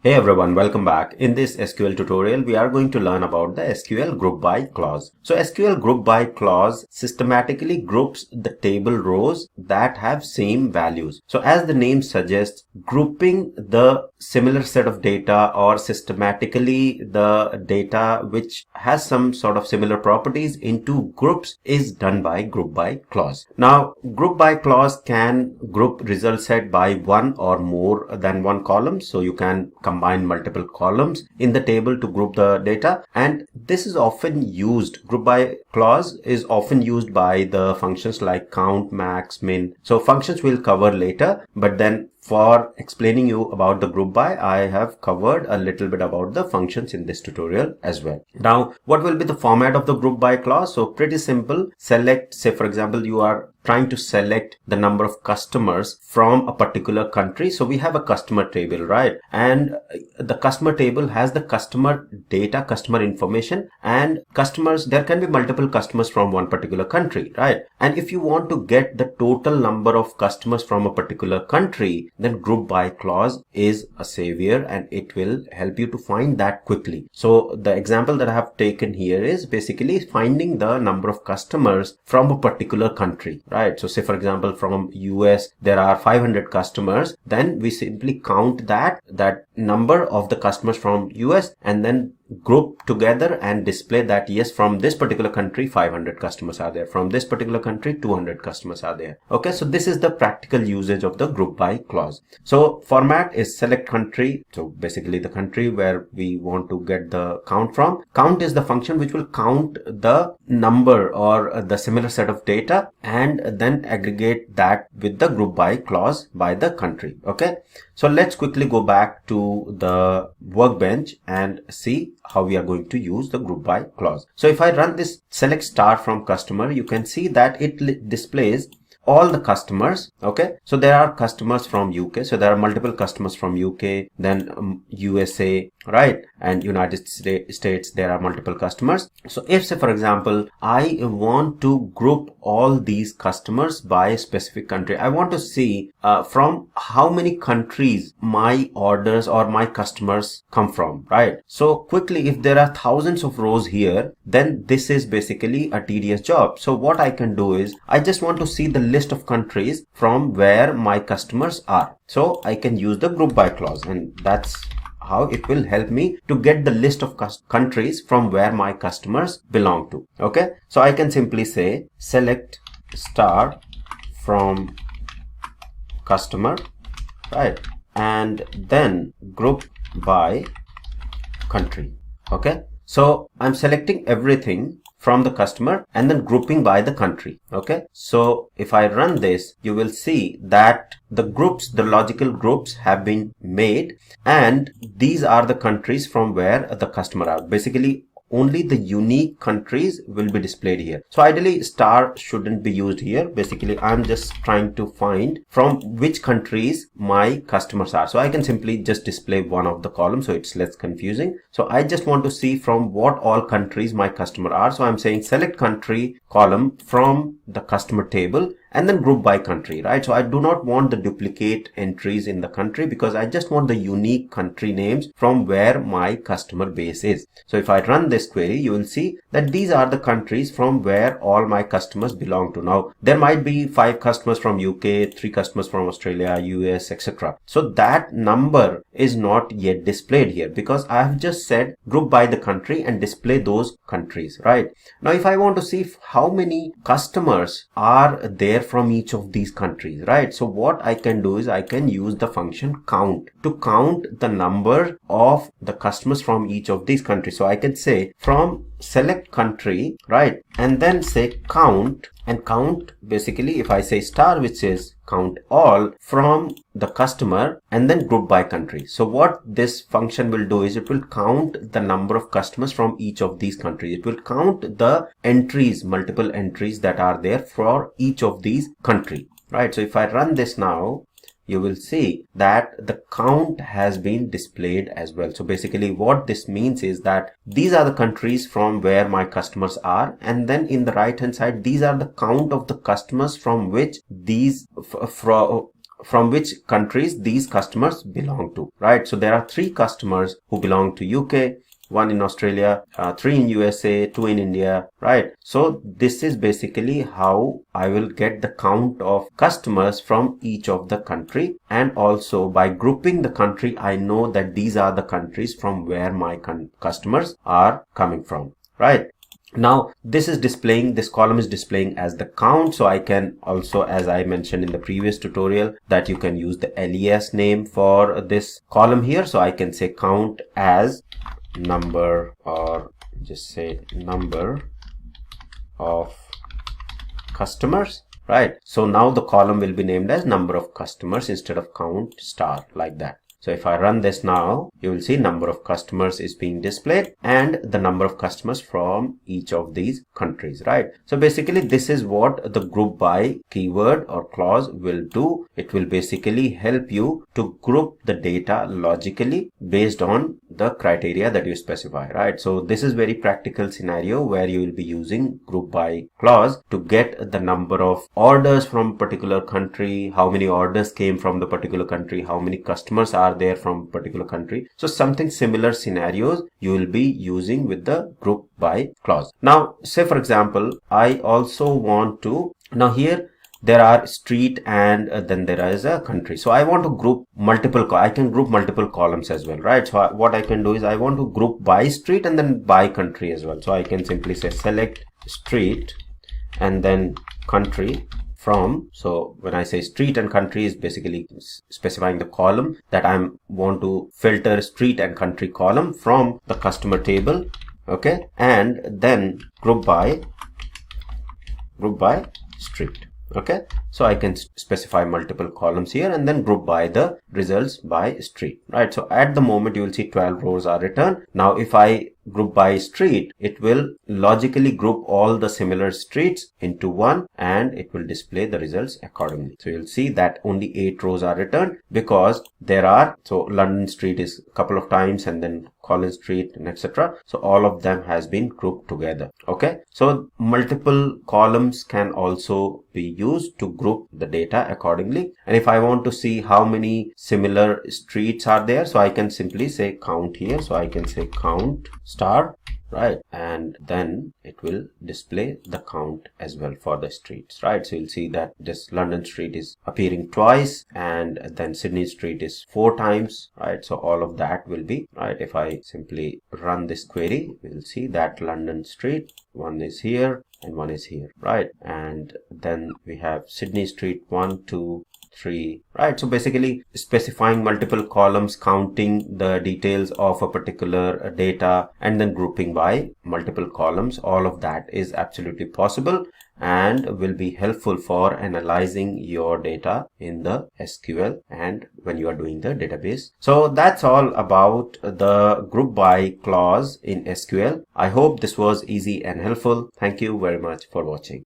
Hey everyone, welcome back. In this SQL tutorial, we are going to learn about the SQL group by clause. So SQL group by clause systematically groups the table rows that have same values. So as the name suggests, grouping the similar set of data or systematically the data which has some sort of similar properties into groups is done by group by clause. Now, group by clause can group result set by one or more than one column. So you can combine multiple columns in the table to group the data, and this is often used, group by clause is often used by the functions like count, max, min. So functions we'll cover later, but then for explaining you about the group by, I have covered a little bit about the functions in this tutorial as well. Now, what will be the format of the group by clause? So pretty simple. Select, say for example, you are trying to select the number of customers from a particular country. So we have a customer table, right? And the customer table has the customer data, customer information, and customers, there can be multiple customers from one particular country, right? And if you want to get the total number of customers from a particular country, then group by clause is a savior and it will help you to find that quickly. So the example that I have taken here is basically finding the number of customers from a particular country, right? So say for example, from US, there are 500 customers. Then we simply count that number of the customers from US and then group together and display that yes, from this particular country 500 customers are there, from this particular country 200 customers are there. Okay, so this is the practical usage of the group by clause. So format is select country, so basically the country where we want to get the count from. Count is the function which will count the number or the similar set of data and then aggregate that with the group by clause by the country. Okay, so let's quickly go back to the workbench and see how we are going to use the group by clause. So if I run this select star from customer, you can see that it displays all the customers. Okay, so there are customers from UK, so there are multiple customers from UK, then USA, right, and United States, there are multiple customers. So if say for example I want to group all these customers by a specific country, I want to see from how many countries my orders or my customers come from, right? So quickly, if there are thousands of rows here, then this is basically a tedious job. So what I can do is I just want to see the list of countries from where my customers are. So I can use the group by clause, and that's how it will help me to get the list of countries from where my customers belong to. Okay, so I can simply say select star from customer, right, and then group by country. Okay, so I'm selecting everything from the customer and then grouping by the country. Okay, so if I run this, you will see that the groups, the logical groups have been made, and these are the countries from where the customer are. Basically, only the unique countries will be displayed here. So ideally star shouldn't be used here. Basically I'm just trying to find from which countries my customers are. So I can simply just display one of the columns so it's less confusing. So I just want to see from what all countries my customer are. So I'm saying select country column from the customer table and then group by country, right? So I do not want the duplicate entries in the country because I just want the unique country names from where my customer base is. So if I run this query, you will see that these are the countries from where all my customers belong to. Now, there might be 5 customers from UK, 3 customers from Australia, US, etc. So that number is not yet displayed here because I have just said group by the country and display those countries, right? Now, if I want to see how many customers are there from each of these countries, right? So what I can do is I can use the function count to count the number of the customers from each of these countries. So I can say from select country, right, and then say count, and count basically if I say star, which is count all from the customer and then group by country. So what this function will do is it will count the number of customers from each of these countries. It will count the entries, multiple entries that are there for each of these countries, right? So if I run this now, you will see that the count has been displayed as well. So basically what this means is that these are the countries from where my customers are, and then in the right hand side these are the count of the customers from which these from which countries these customers belong to, right? So there are 3 customers who belong to UK, 1 in Australia, 3 in USA, 2 in India, right? So this is basically how I will get the count of customers from each of the country, and also by grouping the country, I know that these are the countries from where my customers are coming from, right? Now this column is displaying as the count, so I can also, as I mentioned in the previous tutorial, that you can use the alias name for this column here. So I can say count as number, or just say number of customers, right? So now the column will be named as number of customers instead of count star, like that. So if I run this now, you will see number of customers is being displayed and the number of customers from each of these countries, right? So basically this is what the group by keyword or clause will do. It will basically help you to group the data logically based on the criteria that you specify, right? So this is very practical scenario where you will be using group by clause to get the number of orders from a particular country, how many orders came from the particular country, how many customers are there from particular country. So something similar scenarios you will be using with the group by clause. Now say for example, I also want to, now here there are street and then there is a country. So I want to group I can group multiple columns as well, right? So what I can do is I want to group by street and then by country as well. So I can simply say select street and then country from. So when I say street and country is basically specifying the column that I want to filter street and country column from the customer table, okay, and then group by street. Okay, so I can specify multiple columns here and then group by the results by street, right? So at the moment you will see 12 rows are returned. Now if I group by street, it will logically group all the similar streets into one and it will display the results accordingly. So you'll see that only 8 rows are returned because there are, so London Street is a couple of times and then Collins Street and etc. So all of them has been grouped together. Okay, so multiple columns can also be used to group the data accordingly. And if I want to see how many similar streets are there, so I can simply say count here. So I can say count star, right, and then it will display the count as well for the streets, right? So you'll see that this London Street is appearing twice and then Sydney Street is 4 times, right? So all of that will be, right, if I simply run this query, we'll see that London Street, one is here and one is here, right? And then we have Sydney Street 1, 2, 3, right? So basically specifying multiple columns, counting the details of a particular data and then grouping by multiple columns, all of that is absolutely possible and will be helpful for analyzing your data in the SQL and when you are doing the database. So that's all about the group by clause in SQL. I hope this was easy and helpful. Thank you very much for watching.